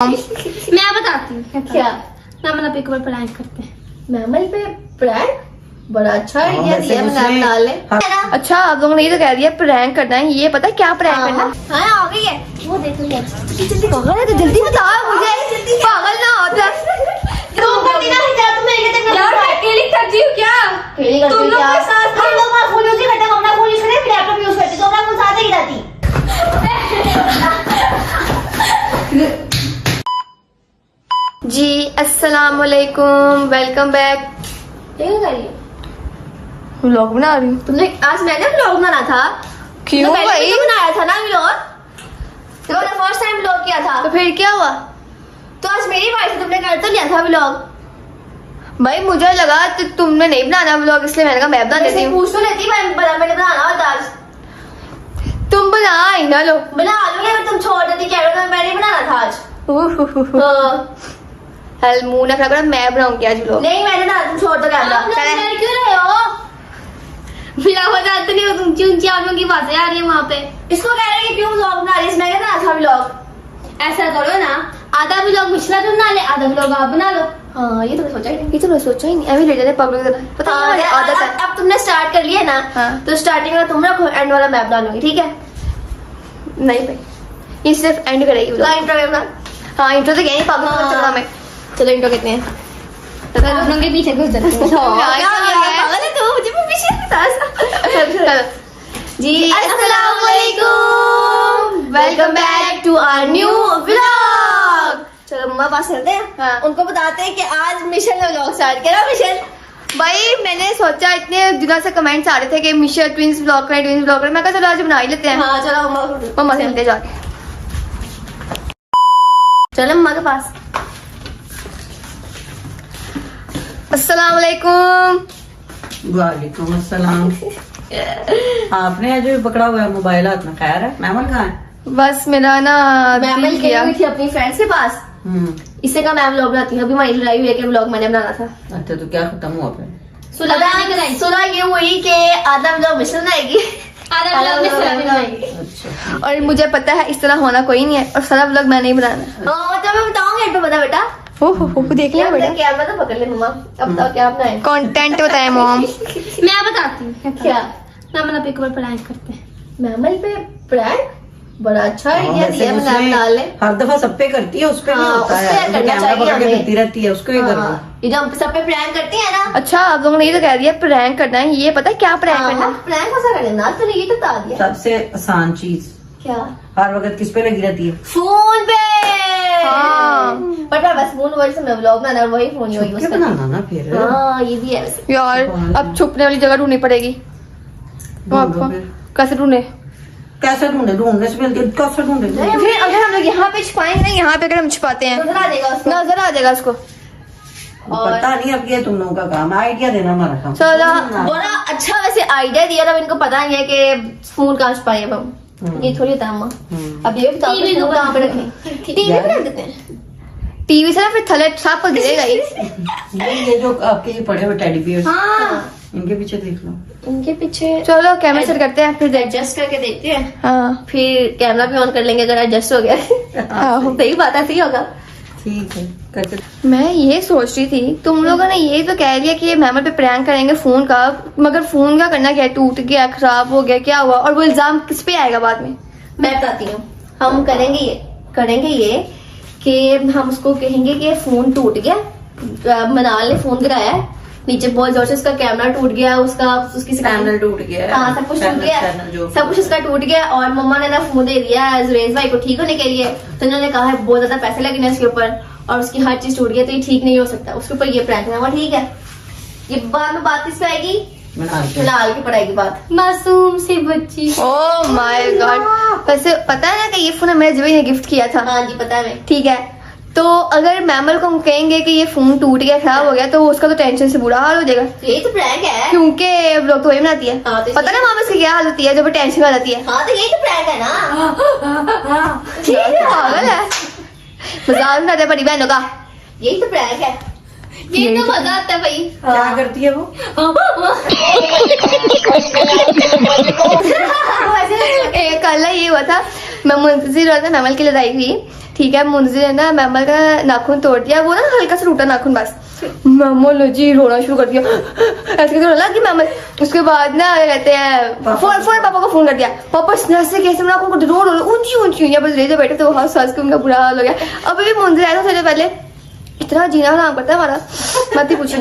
मैं बताती हूँ क्या? मैमल अपने ऊपर प्रैंक करते हैं। मैमल पे प्रैंक? बड़ा अच्छा आइडिया वैसे दिया मुझे- मैम डाले। हाँ। अच्छा आप लोगों ने ये तो कह दिया प्रैंक करना है, ये पता है क्या प्रैंक करना है? हाँ आ गई है, वो देख लिया। पागल है तो जल्दी बता मुझे, पागल ना होता। तो कर देना है क्या तुम्हें? ये तक यार मैं अकेली करती हूँ क्या? खेली करती तुम लोग क्या? के साथ हम लोग फोन यूज नहीं करते, हम अपना फोन यूज करते हैं, फिर लैपटॉप यूज करते हैं, तो अपना फोन साथ ही रहती। जी अस्सलाम वालेकुम, वेलकम बैक। क्या कर रही है? व्लॉग बना रही हूँ। तुमने आज मैंने व्लॉग बनाना था। क्यों पहले भाई? भी तो बनाया था ना व्लॉग, तुमने फर्स्ट टाइम व्लॉग किया था। तो फिर क्या हुआ? तो आज मेरी बारी थी, तुमने कर तो लिया था व्लॉग। भाई मुझे लगा तुमने नहीं बनाना व्लॉग, इसलिए मैंने कहा मैं बना देती हूँ। पूछ तो लेती, मैंने बनाना होता आज। तुम बना ही ना लो। बना लूंगी अगर तुम छोड़ देती कैमरा, तो मैंने बनाना था आज। हाँ। हल मुंह ना खराब करो, मैं बनाऊंगी आज व्लॉग। नहीं मैंने ना, तुम छोड़ दो कैमरा। आप लोग डर क्यों रहे हो? फिर बताते नहीं हो, तुम ऊंची आदमियों की बातें आ रही है वहाँ पे। इसको कह रहे हैं कि क्यों व्लॉग बना रही है, मैंने बनाया था व्लॉग। ऐसा करो ना, आधा व्लॉग मिश्रा तुम बना ले, आधा व्लॉग आप बना लो। हाँ ये तुमने सोचा ही नहीं। ये तो मैं सोचा ही नहीं, अभी ले जाते पब्लिक की तरह। पता हाँ, नहीं आदत है। अब तुमने स्टार्ट कर लिया ना, हाँ। तो स्टार्टिंग वाला तुम रखो, एंड वाला मैं बना लूंगी, ठीक है? नहीं भाई, ये सिर्फ एंड करेगी ला vlog। इंट्रो करना। हाँ इंट्रो तो क्या नहीं, पब्लिक हाँ। में चलना मैं। चलो इंट्रो कितने हैं? आप लोगों के पीछे घुस जाते हैं। यार, यार, पागल है तू, मुझे भी पीछे बता चलो। जी अस्सलाम वालेकुम, welcome back to our new vlog. चलो मम्मा पास चलते हैं। हाँ। उनको बताते हैं कि आज मिशन ने व्लॉग स्टार्ट किया। मिशन भाई मैंने सोचा, इतने दिनों से कमेंट्स आ रहे थे कि मिशा ट्विंस ब्लॉग करें, ट्विंस ब्लॉग करें। मैं कहा चलो आज बना ही लेते हैं। हाँ चलो मम्मा से मिलते जाके। चलो मम्मा के पास। अस्सलाम वालेकुम। वालेकुम अस्सलाम। आपने आज भी पकड़ा हुआ है मोबाइल हाथ में, खैर है? मैमल कहाँ है? बस मेरा ना मैम दिल गई किया। हुई थी अपनी फ्रेंड्स के पास, इससे का मैम व्लॉग बनाती है। अभी हमारी लड़ाई हुई है कि व्लॉग मैंने बनाना था। अच्छा तो क्या खत्म हुआ फिर? सुना ये हुई कि आधा व्लॉग मिशन आएगी, आधा व्लॉग मिश्रा बनाएंगे। अच्छा और मुझे पता है इस तरह होना कोई नहीं है, और सारा व्लॉग मैंने ही बनाना है। हाँ तो मैं बताऊंगी तो बता बेटा। हो देख लिया बेटा, कैमरा तो पकड़ ले मम्मा। अब बताओ क्या अपना है? कंटेंट बताए मॉम। मैं बताती हूँ क्या? मैमल अपने ऊपर प्रैंक करते हैं। मैमल पे प्रैंक? बड़ा अच्छा हाँ, आइडिया वैसे दिया मुझे मैम डाले। हर दफा सब पे करती है, उस पे नहीं हाँ, होता उस है। पे जो करना कैमरा चाहिए पकड़ के हमें। करती रहती है, उसको ही करो। हाँ, ये जो हम सब पे प्रैंक करती है ना। अच्छा आप लोगों ने ये तो कह दिया प्रैंक करना है, ये पता है क्या प्रैंक करना है? प्रैंक कैसा करना, तूने ये तो बता दिया। सबसे आसान चीज क्या? हर वक्त किस पे लगी रहती है? फोन पे। हाँ। बट मैं बस फोन वर्ड से मैं व्लॉग बनाना, वही फोन ही छुप के बनाना ना फिर। हाँ ये भी है वैसे। यार अब छुपने वाली जगह ढूंढनी पड़ेगी। ढूंढो फिर। कैसे ढूंढे? कैसे ढूंढे? ढूंढने से पहले कैसे ढूंढे? फिर अगर हम लोग यहाँ पे छुपाएंगे ना, यहाँ पे अगर हम छुपाते हैं नजर आ जाएगा उसको। नजर आ जाएगा उसको। पता नहीं, अब ये तुम लोगों का काम है, आइडिया देना हमारा काम। चलो। बड़ा अच्छा वैसे आइडिया दिया था, अब इनको पता नहीं है कि फोन कहाँ छुपाए अब हम। ये थोड़ी होता है अम्मा। अब ये बताओ टीवी फोन को कहाँ पे रखें? टीवी पे रख देते हैं। टीवी से ना फिर थले साफ पर गिरेगा ही। ये जो आपके ये पड़े हुए टेडी बियर्स, हाँ इनके पीछे देख लो। इनके पीछे चलो कैमरा सेट करते हैं फिर देख। एडजस्ट करके देखते हैं, हाँ फिर कैमरा भी ऑन कर लेंगे अगर एडजस्ट हो गया। आहो। सही बात है, सही होगा। ठीक है करते। मैं ये सोच रही थी, तुम लोगों ने ये तो कह दिया कि ये मैमल पे प्रैंक करेंगे फोन का, मगर फोन का करना क्या है? टूट गया, खराब हो गया, क्या हुआ? और वो इल्जाम किस पे आएगा बाद में? मैं बताती हूँ, हम करेंगे ये कि हम उसको कहेंगे कि फोन टूट गया, मनाल ने फोन गिराया है नीचे बहुत जोर से, उसका कैमरा टूट गया, उसकी पैनल टूट गया है। हाँ सब कुछ टूट गया, पैनल जो सब कुछ उसका टूट गया। और मम्मा ने ना फोन दे दिया जुरेज भाई को ठीक होने के लिए, तो उन्होंने कहा है बहुत ज्यादा पैसे लगे ना इसके ऊपर, और उसकी हर चीज टूट गई, तो ये ठीक नहीं हो सकता, उसके ऊपर ये प्रैंक है। ठीक है, ये बाद में बात किस पे आएगी? फिलहाल की पढ़ाई की बात। मासूम सी बच्ची। Oh my God. वैसे पता है ना कि ये फोन मेरे जब ने गिफ्ट किया था। हाँ जी पता है हमें। ठीक है, तो अगर मैमल को हम कहेंगे कि ये फोन टूट गया, खराब हो गया, तो उसका तो टेंशन से बुरा हाल हो जाएगा, यही तो प्रैंक है। क्योंकि लोग तो वही बनाती है। हाँ, तो पता ना मामा इसकी क्या हाल होती है जब टेंशन आ जाती है। हाँ तो यही तो प्रैंक है ना। ठीक है, पागल है, मजाक बनाते हैं बड़ी बहनों का। यही तो प्रैंक है। ये तो मजा आता है भाई। क्या करती है वो? कल ये हुआ था, मैं मुंतजिर हुआ था, मैमल की लड़ाई हुई, ठीक है, मुंजिर है ना मैमल का नाखून तोड़ दिया, वो ना हल्का सा टूटा नाखून बस। मैमल जी रोना शुरू कर दिया, ऐसे करके रोने लगी मैमल। उसके बाद ना कहते हैं फोन पापा को फोन कर दिया, पापा से कैसे नाखून को रो रो ऊंची ऊंची बस रेजे बैठे तो हंस हंस के उनका बुरा हाल हो गया। अभी भी मुंजिर आया था थोड़े पहले, इतना जीना हराम करता है हमारा, मत ही पूछिए।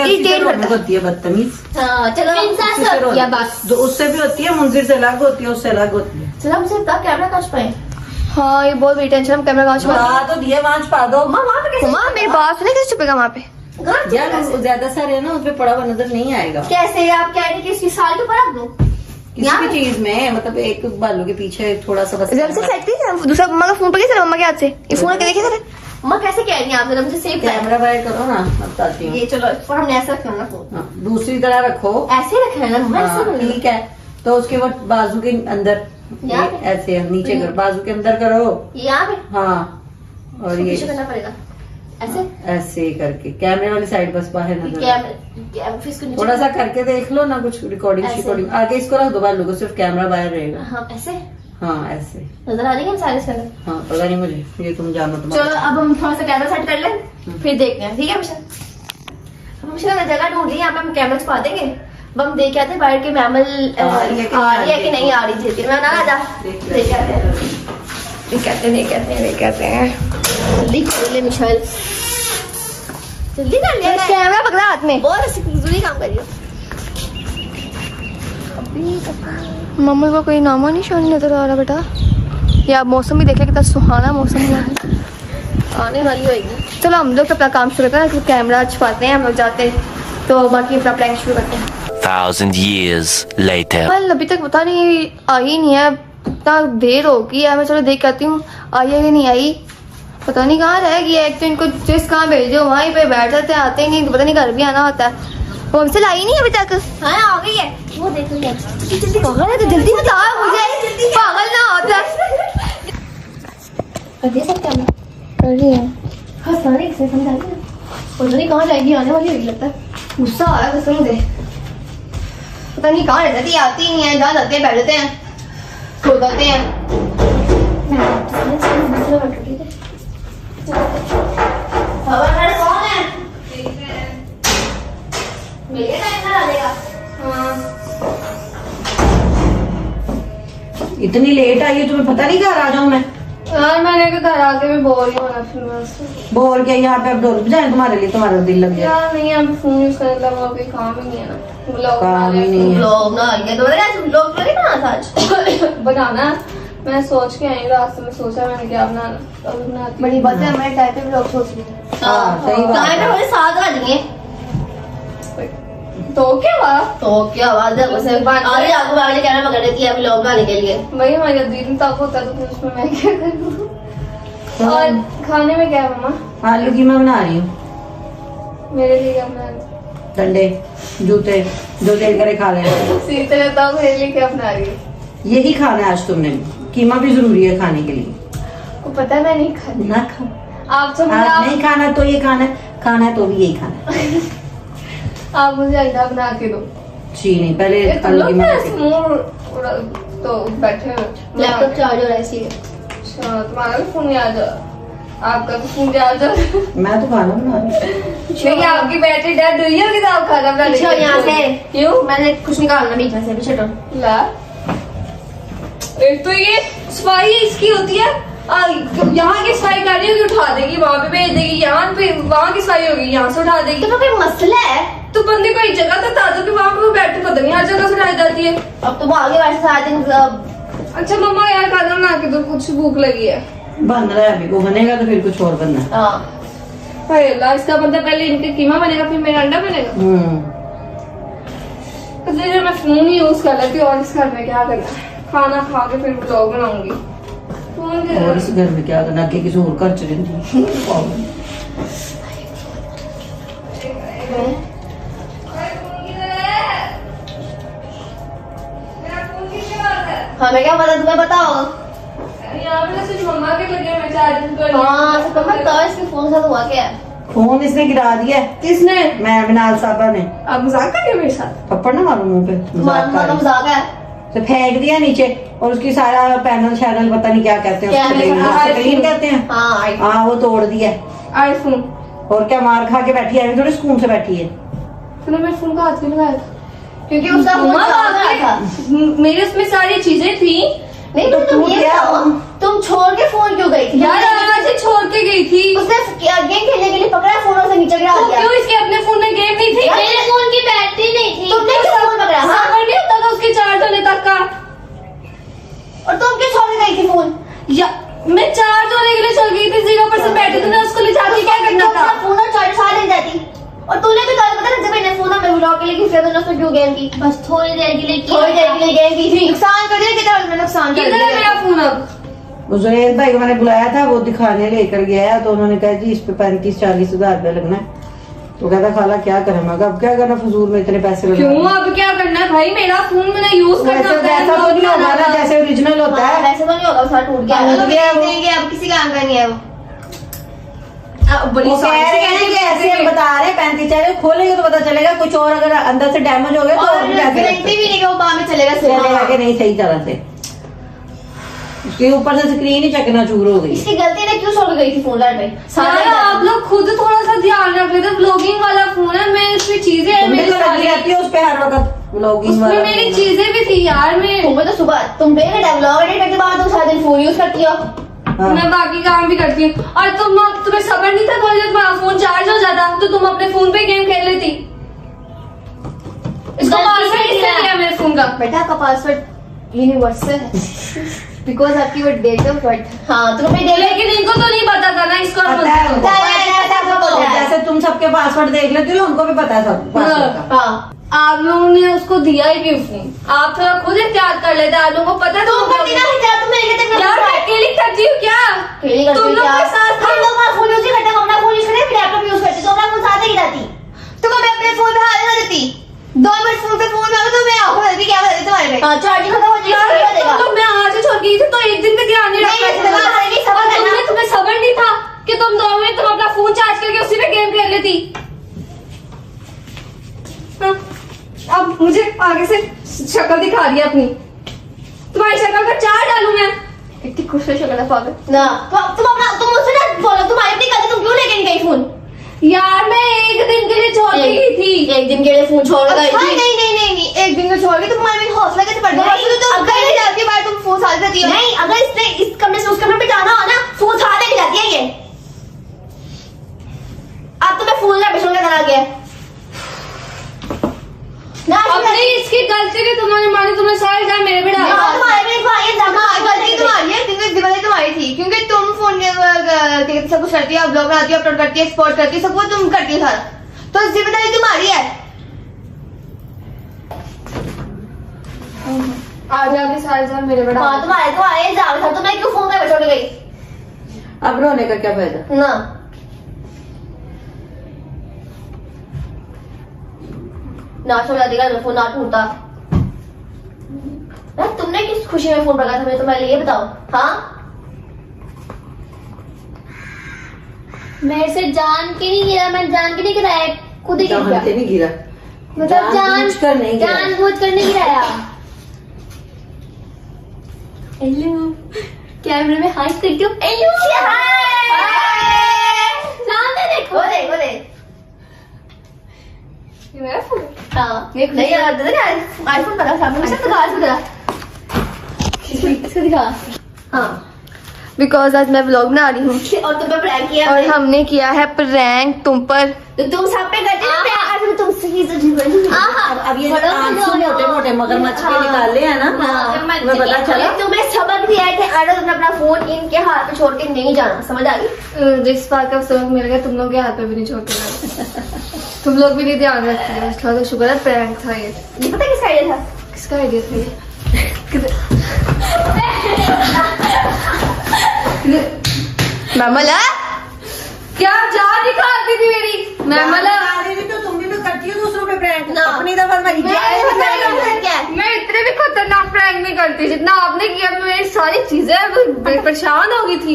इरिटेट होती है बदतमीज। हाँ चलो प्रिंसेस या बस जो उससे भी होती है, मुंजिर से अलग होती है, उससे अलग होती है। चलो हम सिर्फ कैमरा काश पाए। हाँ ये बहुत बड़ी टेंशन, हम कैमरा कहाँ छुपा तो दिए वहाँ छुपा दो। वहाँ पे कैसे माँ मेरी बात सुने, कैसे छुपेगा वहाँ पे? यार ज्यादा सारे है ना, उसपे पड़ा हुआ नजर नहीं आएगा कैसे आप कह रहे हैं कि इसकी साल के ऊपर रख दूं? किसी भी चीज में, मतलब एक बालों के पीछे थोड़ा सा बस। जल्द से सेट थी दूसरा मम्मा का फोन पर कैसे, मम्मा के हाथ से ये फोन के देखे सर। अम्मा कैसे कह रही हैं आप? जरा मुझे सेफ कैमरा बाहर करो ना, अब बताती हूँ। ये चलो और हमने ऐसा रखना ना फोन, हाँ, दूसरी तरह रखो। ऐसे ही रखना है ना मम्मा, ऐसे हाँ, बोलो। ठीक है। तो उसके बाद बाजू के अंदर यहाँ ये ऐसे नीचे कर, बाजू के अंदर करो। ये यहाँ पे हाँ, और ये पीछे करना पड़ेगा ऐसे। ऐसे करके कैमरे वाली साइड बस बाहर नजर। कैमरा फिर इसको नीचे थोड़ा सा करके देख लो ना, कुछ रिकॉर्डिंग ऐसे। रिकॉर्डिंग आगे इसको रख दो, बालों को सिर्फ कैमरा बाहर रहेगा। हाँ ऐसे हाँ ऐसे। नजर आ रही है हम सारे इसके अंदर। हाँ पता नहीं मुझे, ये तुम जानो चलो तुम्हारा। अब हम थोड़ा सा कैमरा सेट कर लें, फिर देखते हैं। ठीक है मिशन, अब मिशन ने जगह ढूंढ ली, यहाँ पे हम कैमरा छुपा देंगे। अब हम देख आते हैं बाहर के मैमल आ रही है कि नहीं आ रही थी। मैं ना आ जा देख आते हैं, जल्दी कर ले मिशाइल, जल्दी कर ले। कैमरा पकड़ा हाथ में। बहुत जरूरी काम करियो। मम्मा का कोई नामो निशान नजर आ रहा बेटा। या मौसम भी देखे कितना सुहाना मौसम हुआ है, आने वाली होगी। चलो हम लोग अपना काम शुरू करते हैं, कैमरा छुपाते हैं हम लोग जाते हैं, तो बाकी अपना प्रैंक शुरू करते हैं। 1,000 years later. कल अभी तक पता नहीं आई नहीं है, इतना देर हो गई है। मैं चलो देख के आती हूँ आई है कि नहीं आई, पता नहीं कहाँ रह गई है। एक तो इनको जिस कहाँ भेजो वहीं पे बैठ जाते हैं, आते ही नहीं, तो पता नहीं घर भी आना होता है। वो हमसे लाई नहीं अभी तक। हाँ आ गई है, वो देखो ये पागल है तो जल्दी बता मुझे, पागल ना होता। कर दिया सब कैमरा। कर रही है, हाँ सारे एक से समझ आ गई, पता नहीं कहाँ जाएगी, आने वाली होगी लगता है। गुस्सा आ रहा है कसम से, पता नहीं कहाँ रह जाती है, आती ही नहीं है, जहाँ जाते हैं बैठ जाते हैं, सो जाते हैं। खबर कौन है? मेरे टाइम ना लगेगा। इतनी लेट आई है, तुम्हें पता नहीं घर आ जाऊं मैं? यार मैंने घर आके भी बोर ही होना फिर बस। बोल के यहाँ पे अब ढोल बजाए तुम्हारे लिए, तुम्हारा दिल लग जाए। यार नहीं यहाँ पे फोन यूज करने लगा, कोई काम ही नहीं है ना, ब्लॉग काम ही नहीं है। लोग ना आएंगे तो लोग लगे ना आज बनाना। मैं सोच के आई रास्ते में, सोचा मैंने क्या बनाना, अब बनाती। बड़ी बात है, हमारे टाइम पे ब्लॉग सोच रही है। हाँ, सही बात है। टाइम पे हमें 7 बजेंगे तो क्या हुआ तो क्या आवाज है उसे आगे आपको आगे कैमरा पकड़ देती है ब्लॉग बनाने के लिए। भाई हमारे दिन तक होता है तो फिर उसमें मैं क्या करूँ। और खाने में क्या है मम्मा? आलू कीमा बना रही हूँ। मेरे लिए क्या बना रही? डंडे जूते जो दिल करे खा ले। सीते रहता हूँ, मेरे लिए क्या बना रही है? यही खाना है आज तुमने, कीमा भी जरूरी है खाने के लिए। को पता है मैं नहीं खाती। ना खा, आप तो आज नहीं खाना तो ये खाना है, खाना है तो भी यही खाना है। आप मुझे अंडा बना के दो। जी नहीं, पहले तुम आलू लोग कीमा क्या खाते। मुंह तो बैठे हो। लैपटॉप चार्ज हो रहा है इसीलिए। अच्छा तुम्हारा भी फोन आ जा, आपका भी फोन आ जा। मैं तो खाना बना रही हूँ। नहीं आपकी बैटरी डेड हुई होगी तो आप खाना बना पीछे यहाँ से क्यों? मैंने कुछ निकालना बीच में से, पीछे हटो। ला एक तो ये सफाई इसकी होती है, यहाँ की सफाई कर रही होगी उठा देगी, वहाँ पे भेज देगी, यहाँ पे वहाँ की सफाई होगी यहाँ से उठा देगी। तो कोई मसला है तो बंदे को एक जगह तक बता दो कि वहाँ पे वो बैठे, पता नहीं हर जगह से उठाई जाती है। अब तो वो आगे वैसे सारे दिन अच्छा मम्मा यार खाना बना के दो, कुछ भूख लगी है। बन रहा है अभी, वो बनेगा तो फिर कुछ और बनना है। हाँ हाय अल्लाह, इसका मतलब पहले इनके कीमा बनेगा फिर मेरा अंडा बनेगा। तो जैसे मैं फोन ही यूज कर लेती हूँ, और इस घर में क्या करना है, खाना खा के फिर ब्लॉग बनाऊंगी। फोन के और इस घर में क्या करना, आगे किसी और घर चले जाएंगे। हमें क्या पता, तुम्हें बताओ। यहाँ पे सिर्फ मम्मा के लगे हुए चार्जर। हाँ तो बताओ इसके फोन के साथ हुआ क्या है? फोन इसने गिरा दिया है। किसने? मैं बिनाल साहबा ने। आप मजाक कर रहे हो मेरे साथ? थप्पड़ ना मारो मुंह पे, मजाक कर मानो रही। मजाक है। तो फेंक दिया नीचे और उसकी सारा पैनल शैनल पता नहीं क्या कहते हैं उसको, स्क्रीन कहते हैं। हाँ वो तोड़ दिया आईफोन। और क्या मार खा के बैठी है, थोड़ी सुकून से बैठी है। तूने मेरे फोन का हाथ क्यों लगाया था? क्योंकि उसका फोन चार्ज में था। मेरे उसमें सारी चीजें थी। नहीं तो तुम ये बताओ, तुम छोड़ के फोन क्यों गई थी? यार आज से छोड़ के गई थी। उसने गेम खेलने के लिए पकड़ा फोन और उसे नीचे गिरा दिया। क्यों? इसके अपने फोन में गेम नहीं थी। मेरे फोन की बैटरी नहीं थी। तुमने क्यों फोन पकड़ा? हाँ? सबर नहीं होता था उसके चार्ज होने तक का। और तुम क्यों छोड़ के गई थी फोन? या मैं चार्ज होने के लिए चल गई थी, 0% बैटरी थी ना, उसको ले जाके क्या करना था? फोन और चार्ज साथ ले जाती। और तूने भी कल पता ना जब मैंने फोन में ब्लॉक के लिए किसी ने उसने क्यों गेम की? बस थोड़ी देर के लिए किया। थोड़ी देर के लिए गेम की थी। नुकसान कर दिया कितना नुकसान कर किधर है मेरा फोन अब? वो जुनेद भाई को मैंने बुलाया था, वो दिखाने लेकर गया तो उन्होंने कहा जी इस पे 35-40 हजार रुपया लगना है। तो कहता खाला क्या करें, मैं कहा अब क्या करना, फजूल में इतने पैसे लगना। क्यों अब क्या करना है भाई? मेरा फोन मैंने यूज करना वैसे वैसा तो नहीं होगा ना जैसे ओरिजिनल होता है। वैसे तो नहीं होगा, उसका टूट गया। टूट गया वो। देंगे अब किसी काम का नहीं है वो। बड़ी वो कह रहे हैं कि ऐसे हम बता रहे हैं 35 खोलेंगे तो पता चलेगा, कुछ और अगर अंदर से डैमेज हो गया तो और और भी पैसे लगते गारंटी भी नहीं कि वो बाद में चलेगा चलेगा कि नहीं सही तरह से। उसके ऊपर से स्क्रीन ही चकनाचूर हो गई। इसकी गलती ने क्यों छोड़ के गई थी फोन लाइट में? यार आप लोग खुद थोड़ा सा ध्यान रख लेते। ब्लॉगिंग वाला फोन है, मैं इसमें चीजें है मेरी सारी, रहती है उस पे हर वक्त व्लॉगिंग उसमें वाला। मेरी चीजें भी थी यार। मैं तुम्हें तो सुबह तुम डेली व्लॉग एडिट करके बाद तुम सारा दिन फोन यूज करती हो। हाँ। मैं बाकी काम भी करती हूँ। और तुम्हें सबर नहीं था थोड़ी देर तुम्हारा फोन चार्ज हो जाता तो तुम अपने फोन पे गेम खेल लेती। इसको पासवर्ड किसने दिया मेरे फोन का? बेटा आपका पासवर्ड यूनिवर्सल है बिकॉज आपकी वो डेट ऑफ बर्थ। हाँ तुम्हें डेली लेकिन इनको तो नहीं पता था ना इसको। पता है, जैसे तुम सबके पासवर्ड देख लेती हो उनको भी पता है सब पासवर्ड का। हाँ आप लोगों ने उसको दिया ही क्यों फोन? आप थोड़ा खुद एहतियात कर लेते। आप लोगों को पता है तुम करती ना क्या? तुम मेरे कहते यार मैं अकेली करती हूँ क्या? अकेली करती तुम लोग क्या? के साथ हम लोग फोन यूज नहीं करते, हम अपना फोन यूज करते, फिर लैपटॉप यूज करते, तो अपना फोन साथ ही जाती। तुम हमें अपने फोन पे हाथ ना देती। 2 मिनट फोन पे फोन लगा तो मैं आंखों में क्या बता तुम्हारे पे? हाँ चार्जिंग खत्म हो जाएगा। तो मैं आज ही छोड़ गई थी तो एक दिन में ध्यान नहीं रखा। और तुम्हें सबर नहीं था कि तुम 2 मिनट तुम अपना फोन चार्ज करके उसी पे गेम खेल लेती। हाँ, अब मुझे आगे से शक्ल दिखा रही है अपनी। तुम्हारी शक्ल का चार डालू मैं। इतनी खुश है शक्ल है पागल ना। तुम मुझसे ना बोलो, तुम्हारी अपनी गलती, तुम क्यों लेके नहीं गई फोन? यार मैं एक दिन के लिए छोड़ के गई थी। एक दिन के लिए फोन छोड़ गई थी? नहीं एक दिन को छोड़ गई तो तुम्हारे में हौसला कैसे बढ़ गया? तो अगर जाती बार तुम फोन साथ देती हो। नहीं अगर इसने इस कमरे से उस कमरे पे जाना हो ना, फोन साथ लेके जाती है ये। अब तो मैं फोन ला बेचने का आ गया ना। अपनी इसकी गलती भी तुमने मानी, तुमने सारे जान मेरे पे डाला। तुम्हारे में गलती तुम्हारी है, जिम्मेदारी तुम्हारी थी क्योंकि तुम फोन सब कुछ करती हो, ब्लॉग बनाती हो, अपलोड करती है, एक्सपोर्ट करती है, सब कुछ तुम करती हो सारा, तो जिम्मेदारी तुम्हारी है। आज आगे सारे जान मेरे पे डाला। हाँ तुम्हारे इल्जाम था, तो मैं क्यों फोन पे छोड़ गई अब रोने का क्या फायदा? ना? नाश हो जाती है फोन ना टूटता। तुमने किस खुशी में फोन पकड़ा था मुझे तुम्हारे लिए बताओ। हाँ मेरे से जान के नहीं गिरा, मैं जान के नहीं गिराया, खुद ही गिर जान गया। के नहीं गिरा, मतलब जानबूझकर नहीं गिरा। जानबूझ कर नहीं गिराया। हेलो कैमरे में हाई करती हूँ। हेलो सामने देखो। वो देख ये मेरा फोन। हाँ नहीं यार आईफोन पता सामने से दिखा इसको दिखा। हाँ बिकॉज आज मैं ब्लॉग बना रही हूँ और तुम पे प्रैंक किया और हमने किया है प्रैंक तुम पर। तो तुम सब पे करते हो प्रैंक, आज तुमसे ही तो अब ये आंसू मोटे मोटे मगरमच्छ के निकाले हैं ना, तुम्हें पता चला? तुम्हें सबक दिया है कि अगर तुमने अपना फोन इनके हाथ पे छोड़ के नहीं जाना, समझ आ गई? जिस बात का सबक मिल गया तुम लोग के हाथ पे भी नहीं छोड़ते गए। तुम लोग भी नहीं ध्यान रखते हो, इसका तो शुक्र है प्रैंक था ये। पता किसका आइडिया था? किसका आइडिया था ये? मैमला क्या जान दिखाती थी मेरी मैमला। तो तुम भी तो करती हो दूसरों पे प्रैंक, अपनी दफा मेरी मैं इतने भी खतरनाक प्रैंक नहीं करती जितना आपने किया। मेरी सारी चीजें परेशान हो गई थी।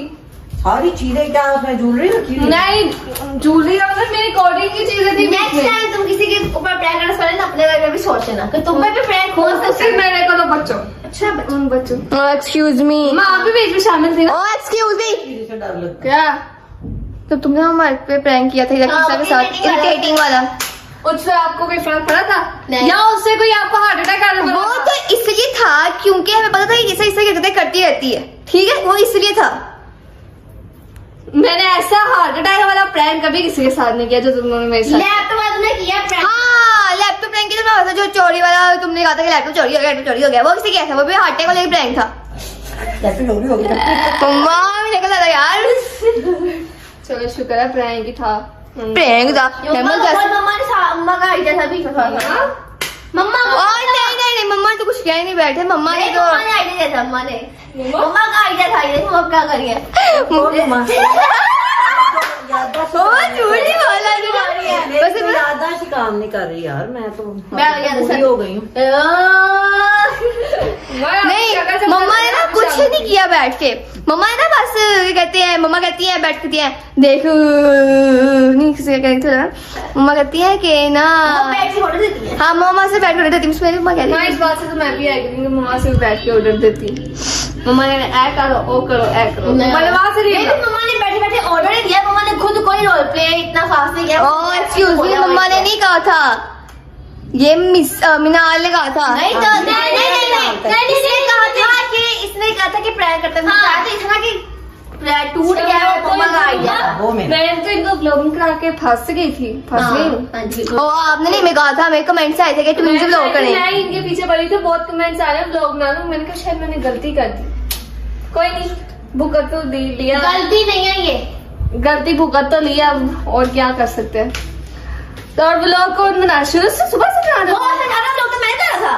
सारी चीजें क्या उसमें ज्वेलरी रखी हुई? नहीं जूली मतलब मेरी रिकॉर्डिंग की चीजें थी नेक्स्ट टाइम तुम किसी के ऊपर प्रैंक करना पड़े ना, अपने बारे में भी सोच लेना कि तुम पे भी प्रैंक हो सकता है। मेरे को तो बच्चों अच्छा उन बच्चों एक्सक्यूज मी, मैं आप भी बीच में शामिल थी ना। एक्सक्यूज मी, से डर लगता क्या तो तुमने हमारे पे प्रैंक किया था यकीसा के साथ, इरिटेटिंग वाला। उससे आपको कोई फर्क पड़ा था नहीं। या उससे कोई आपको हार्ट अटैक आने वो वाला तो इसलिए था क्योंकि हमें पता था कि इसे इसे हरकतें करती रहती है, ठीक है, वो इसलिए था। मैंने ऐसा हार्ट अटैक वाला प्रैंक कभी किसी के साथ नहीं किया जो तुमने मेरे साथ। लैपटॉप वाला तुमने किया प्रैंक? हाँ, लैपटॉप प्रैंक किया था, जो चोरी वाला तुमने कहा था कि लैपटॉप चोरी हो गया, लैपटॉप चोरी हो गया, वो किसी किया था, वो भी हार्ट अटैक वाला ही प्रैंक था। मम्मा निकल था यार, चलो शुक्र है प्रैंक ही था। प्रैंक था। मम्मा का आइडिया था बीच में थोड़ा सा। मम्मा को नहीं, मम्मा ने तो कुछ किया ही नहीं, बैठे मम्मा ने तो आइडिया दिया था। मम्मा का आइडिया था ये, तुम अब क्या करिए? झूठी बोला वैसे मैं याददाश्त ही काम नहीं कर रही यार, मैं तो पूरी हो गई हूँ। नहीं, मम्मा ने ना कुछ नहीं किया बैठ के, मम्मा ने ना बस कहते हैं, मम्मा कहती है बैठ कहती है देख नहीं किसी का कहती है, मम्मा कहती है कि ना बैठ के ऑर्डर देती है। हाँ मम्मा से बैठ के ऑर्डर देती हूँ, मेरी मम्मा कहती मैं है इस बात से तो मैं भी एग्री हूँ कि मम्मा से भी बैठ के ऑर्डर देती। मम्मा ने ऐ करो ओ करो ऐ करो, मैंने वहां से नहीं, मम्मा ने बैठे बैठे ऑर्डर ही दिया। मम्मा ने खुद कोई रोल प्ले इतना फास्ट नहीं किया। ओ एक्सक्यूज मी, मम्मा ने नहीं कहा था, ये मिस मिनाल ने कहा था। नहीं तो इसने कहा था कि प्रैंक करते हैं। कहा था इतना कि टूट गया है मम्मा का आइडिया। वो मेरा मैंने तो इनको ब्लॉगिंग करा के फंस गई थी, फंस गई हूँ। हाँ जी। ओ आपने नहीं, मैं कहा था, मेरे कमेंट्स आए थे कि तुम मुझे ब्लॉग करें। मैं इनके पीछे पड़ी थी, बहुत कमेंट्स आ रहे हैं ब्लॉग बना लो। मैंने कहा शायद मैंने गलती कर दी, कोई नहीं भुगत तो लिया, गलती नहीं है ये, गलती भुगत तो लिया, अब और क्या कर सकते हैं। तो और ब्लॉग को बनाना शुरू से सुबह से बना वो हमारा लोग तो मैंने करा था।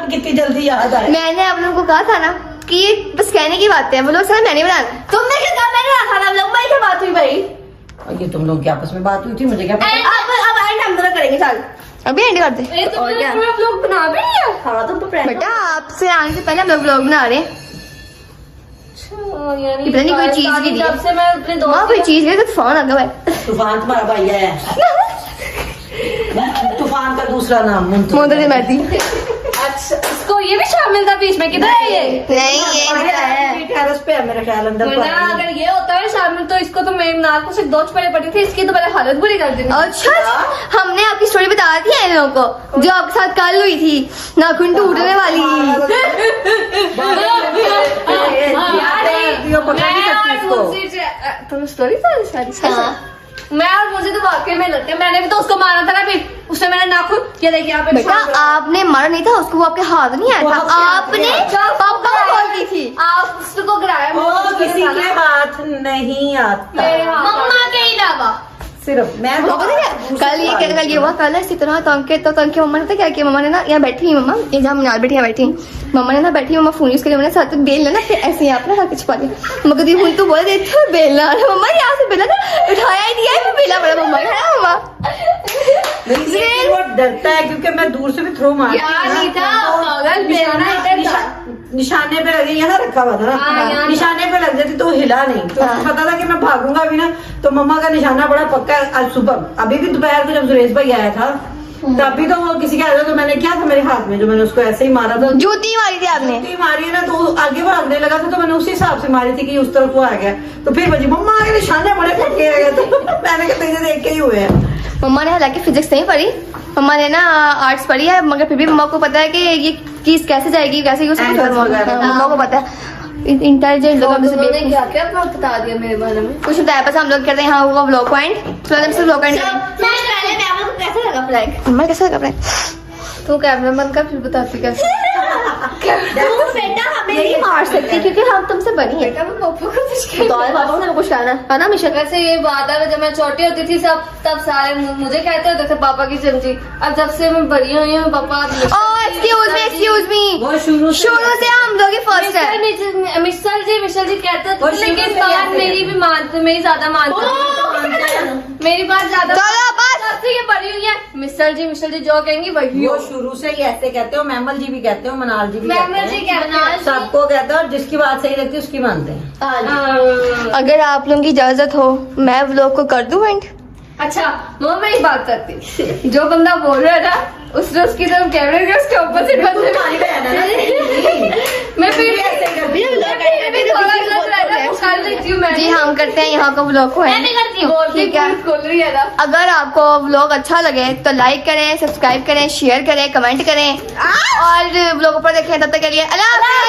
कितनी जल्दी याद आए। मैंने आप लोगों को कहा था ना कि ये बस कहने की बात है, वो लोग सर मैंने बनाना। तुमने क्या कहा? मैंने रखा था। लोग भाई क्या बात हुई भाई? और ये तुम लोग की आपस में बात हुई थी, मुझे क्या पता। अब एंड हम दोनों करेंगे। चल अभी एंड कर दे। ये तो और क्या? ब्लॉग बना भी लिया। हाँ तुम तो प्रैंक बेटा आपसे आने से पहले हम लोग ब्लॉग बना रहे हैं। यानी पता नहीं कोई चीज भी दी है। जब से मैं अपने माँ दोस्त कोई चीज है तो फोन आ गया। तूफान तुम्हारा भाई है। तूफान का दूसरा नाम मुंतजिर महदी। अच्छा इसको ये भी शामिल था बीच में, किधर है ये? नहीं ये टेरेस पे है मेरा ख्याल, अंदर तो वरना है नहीं। अगर ये होता है शामिल तो इसको तो मेरे नाल को सिर्फ 2 चपेड़े पड़ी थी, इसकी तो मैंने हालत बुरी कर दी। अच्छा हमने आपकी स्टोरी बता दी है इन लोगों को, जो आपके साथ कल हुई थी, नाखून टूटने वाली। तुम स्टोरी सारी मैं और मुझे तो वाकई में लगता है, मैंने भी तो उसको मारा था ना, फिर उसने मेरा नाखून ये देखिए यहाँ पे बेटा आपने मारा नहीं था उसको, वो आपके हाथ नहीं आया था, आपने पापा को कॉल की थी। आप उसको गिराया, वो किसी के हाथ नहीं आता, मेरे हाथ मम्मा के अलावा सिर्फ मैं वो पता है कल ये हुआ, कल इसी तरह तंग के मम्मा ने तो क्या किया, मम्मा ने ना यहाँ बैठी हुई, मम्मा ये जहाँ मिनाल बैठी यहाँ बैठी, मम्मा ने ना बैठी, मम्मा फोन यूज करी, मैंने साथ बेल लेना, फिर ऐसे यहाँ पर रख छुपा दिया। मगर दी हुई तो बोले देते बेलना, मम्मा यहाँ से बेला ना उठाया ही दिया, फिर बेला पड़ा मम्मा है मम्मा। वो डरता है क्योंकि मैं दूर से भी थ्रो मार निशाने पे लगे, यहाँ रखा हुआ था ना, निशाने पे लग जाती तो वो हिला नहीं, तो पता था कि मैं भागूंगा भी ना, तो मम्मा का निशाना बड़ा पक्का है। आज सुबह अभी भी दोपहर को जब सुरेश भाई आया था तभी तो वो किसी के आया था, तो मैंने क्या था मेरे हाथ में, जो मैंने उसको ऐसे ही मारा था, जूती मारी थी आपने, जूती मारी है ना, तो आगे भागने लगा था, तो मैंने उसी हिसाब से मारी थी कि उस तरफ वो आ गया, तो फिर बजी मम्मा आगे निशाने बड़े पक्के आ गए, तो मैंने कहा तुझे देख के ही हुए हैं। मम्मा ने हालांकि फिजिक्स नहीं पढ़ी, मम्मा ने ना आर्ट्स पढ़ी है, मगर फिर भी मम्मा को पता है कि ये चीज कैसे जाएगी, कैसे मम्मा को पता है, इंटेलिजेंट लोग हमसे उन्होंने क्या क्या बता दिया मेरे बारे में, कुछ बताया, बस हम लोग कहते हैं हाँ वो ब्लॉग पॉइंट, तो हमसे ब्लॉग पॉइंट कैसे लगा प्रैंक? मम्मा कैसा लगा प्रैंक? तू कैमरा बंद कर फिर बताती कैसे। बेटा हमें नहीं मार सकती क्योंकि हम तुमसे बनी है, मैं पापा को कुछ तो और पापा से कुछ कहना है ना मिशन। वैसे ये बात है, जब मैं छोटी होती थी सब तब सारे मुझे कहते होते थे पापा की चमची, अब जब से मैं बड़ी हुई हूँ पापा एक्सक्यूज मी वो शुरू से हम लोग फर्स्ट है। मिशल जी कहते थे, लेकिन बात मेरी भी मानते, मेरी ज्यादा मानते, मेरी बात ज्यादा। चलो बस से ये पढ़ी हुई है, मिस्टर जी जो कहेंगी वही वो हो। शुरू से ही ऐसे कहते हो, मैमल जी भी कहते हो, मनाल जी भी मैमल जी कहते कहते हैं। हैं, सबको कहते हो, और जिसकी बात सही लगती है उसकी मानते हैं। अगर आप लोगों की इजाजत हो मैं व्लॉग को कर दूं एंड? अच्छा मम्मा मैं एक बात करती, जो बंदा बोल रहा था उसने उसकी तरफ कैमरे के उसके ऑपोजिट बंदे तुम्हारी बहन है ना, मैं फिर ऐसे ही करती है। भी थोड़ा गलत रहता है, कर लेती हूँ मैं। जी हम करते हैं यहाँ का व्लॉग को है ठीक है। खोल रही है ना। अगर आपको व्लॉग अच्छा लगे तो लाइक करें, सब्सक्राइब करें, शेयर करें, कमेंट करें और व्लॉग पर देखें। तब तक के लिए अल्लाह हाफ़िज़।